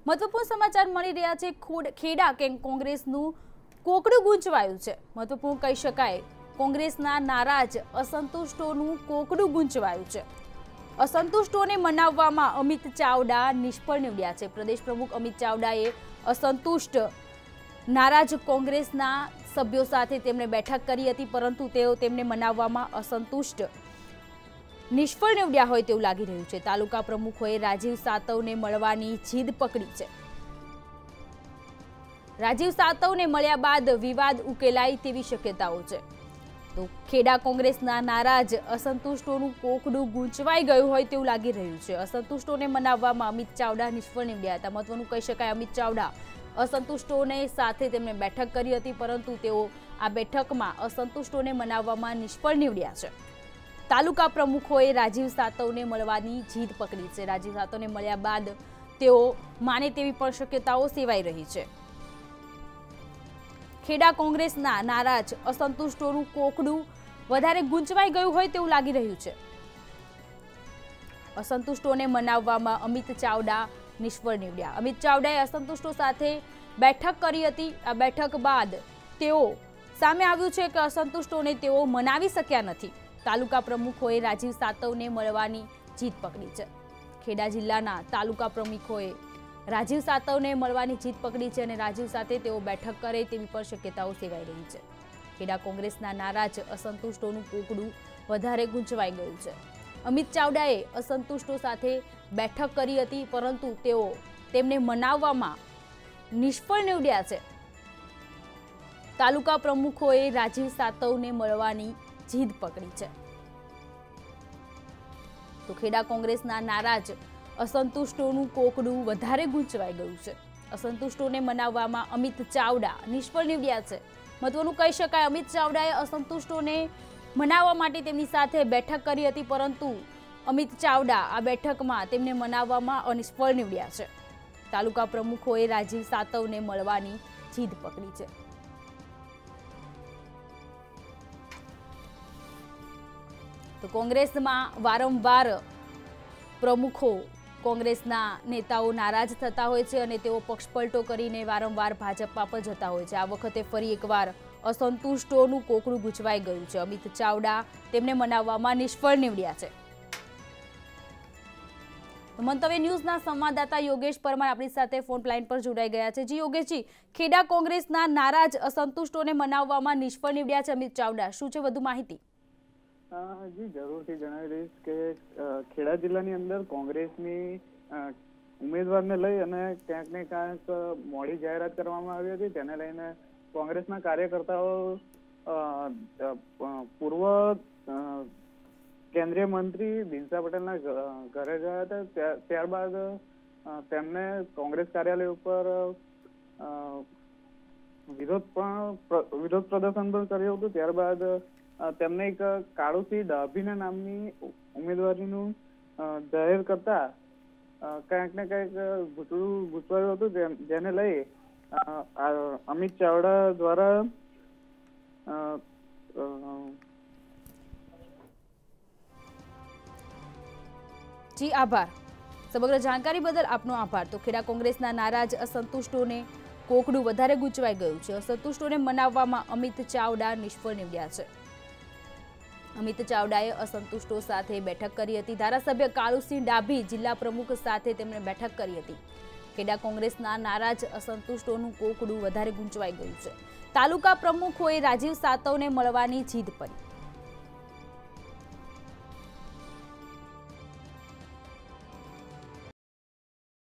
महत्वपूर्ण समाचार मळी रह्या छे। खेड़ा कोंग्रेसनुं कोकड़ुं गूंचवायुं छे। महत्वपूर्ण कही शकाय कोंग्रेसना नाराज असंतुष्टोनुं कोकड़ुं गूंचवायुं छे। असंतुष्टोने मनाववामां अमित चावड़ा निष्फळ નીવડ્યા છે। प्रदेश प्रमुख अमित चावड़ाए असंतुष्ट नाराज कोंग्रेसना सभ्यों साथे तेमणे बैठक करी हती, परंतु तेओ तेमणे मनाववामां असंतुष्ट निष्फळ નીવડ્યા હોય તેવું લાગી રહ્યું છે। તાલુકા પ્રમુખોએ રાજીવ સાતવને મળવાની જીદ પકડી છે। રાજીવ સાતવને મળ્યા બાદ વિવાદ ઉકેલાય તેવી શક્યતાઓ છે। તો ખેડા કોંગ્રેસના નારાજ અસંતુષ્ટોનું કોકડું ગૂંચવાઈ ગયું હોય તેવું લાગી રહ્યું છે। અસંતુષ્ટોને મનાવવામાં અમિત ચાવડા નિષ્ફળ નીવડ્યા હતા। મહત્વનું કહી શકાય અમિત ચાવડા असंतुष्टोने साथे तेमणे बैठक करी हती, परंतु तेओ आ बैठकमां असंतुष्टोने मनाववामां निष्फळ નીવડ્યા છે। तालुका प्रमुखोए राजीव सातवने मळवानी जीद पकड़ी है। राजीव सातवने मळ्या बाद तेओ माने तेवी पण शक्यताओ सेवाई रही है। खेड़ा कोंग्रेसना नाराज असंतुष्टोनुं कोकड़ुं वधारे गूंचवाई गयुं होय तेवुं लागी रह्युं छे। असंतुष्टोने मनाववामां अमित चावड़ा निष्फळ નીવડ્યા। अमित चावड़ाए असंतुष्टो साथे बैठक करी हती। आ बैठक बाद तेओ सामे आव्युं छे के असंतुष्टोने तेओ मनावी शक्या नथी। तालुका प्रमुखोए राजीव सातवने मळवानी जीत पकड़ी है। खेड़ा जिल्लाना तालुका प्रमुखोए राजीव सातवने मळवानी जीत पकड़ी है और राजीव साथे तेओ बैठक करे तेवी पण शक्यताओ सेवाई रही है। खेड़ा कोंग्रेसना नाराज असंतुष्टोनुं कोकड़ुं वधारे गूंचवाई गयुं छे। अमित चावड़ाए असंतुष्टो साथे बैठक करी हती, परंतु तेओ तेमने मनाववामां निष्फळ નીવડ્યા છે। तालुका प्रमुखोए राजीव सातवने मळवानी जीद पकड़ी है। तो खेड़ा कोंग्रेसना नाराज असंतुष्टोनुं कोकड़ुं वधारे गूंचवाई गयुं छे। असंतुष्टोने मनाववामां अमित चावड़ा निष्फळ નીવડ્યા છે। महत्वनुं कही शकाय अमित चावड़ाए असंतुष्टोने मनाववा माटे तेमनी साथे बैठक करी हती, परंतु अमित चावड़ा आ बैठकमां तेमने मनाववामां अनिष्फळ નીવડ્યા છે। तालुका प्रमुखोए राजीव सातवने मळवानी जीद पकड़ी है। तो कांग्रेस में वारंवार प्रमुखो कांग्रेसना नेताओ नाराज थता होय छे अने तेओ पक्षपलटो करीने वारंवार भाजपा पर जता होय छे। आ वखते फरी एकवार असंतुष्टोनुं कोकड़ुं गूंचवाई गयुं छे। अमित चावड़ा तेमने मनाववामां निष्फळ નીવડ્યા છે। तो मंतव्य न्यूज़ना संवाददाता योगेश परमार अपनी साथे फोन लाइन पर जोड़ाई गया है। जी योगेश जी, खेड़ा कोंग्रेसना नाराज असंतुष्टोने मनाववामां निष्फळ નીવડ્યા છે अमित चावड़ा, शुं छे वधु माहिती? जी जरूरथी जणावी दईश के खेड़ा जिल्लानी अंदर कोंग्रेसनी उम्मीदवारने लई अने क्यांक ने क्यांक मोडी जाहेरात करवामां आवी हती, तेने लईने कोंग्रेसना कार्यकर्ताओ पूर्व केंद्रीय मंत्री दिनसा पटेलना घरे गया हता। त्यारबाद तेमणे कांग्रेस कार्यालय पर विरोध प्रदर्शन पण कर्युं हतुं। त्यारबाद तेमणे एक काळुसिंह ડાભીના નામની ઉમેદવારીનું જાહેર કરતા ક્યાંક ને ક્યાંક ગૂંચવાયું હતું, જેને લઈ અમિત ચાવડા દ્વારા जी आभार। समग्र जानकारी बदल आपनो आभार। तो खेड़ा कोंग्रेसना नाराज असंतुष्टोने कोकड़ुं वधारे गूंचवाई गयुं छे। असंतुष्टोने मनाववामां अमित चावड़ा निष्फळ નીવડ્યા છે। अमित चावड़ाए असंतुष्टो साथे बैठक करी हती। धारासभ्य काळुसिंह ડાભી जिल्ला प्रमुख साथे तेमणे बैठक करी हती। खेड़ा कोंग्रेसना नाराज असंतुष्टोनुं कोकड़ुं वधारे गूंचवाई गयुं छे। तालुका प्रमुखोए राजीव सातवने मळवानी जीद पड़ी।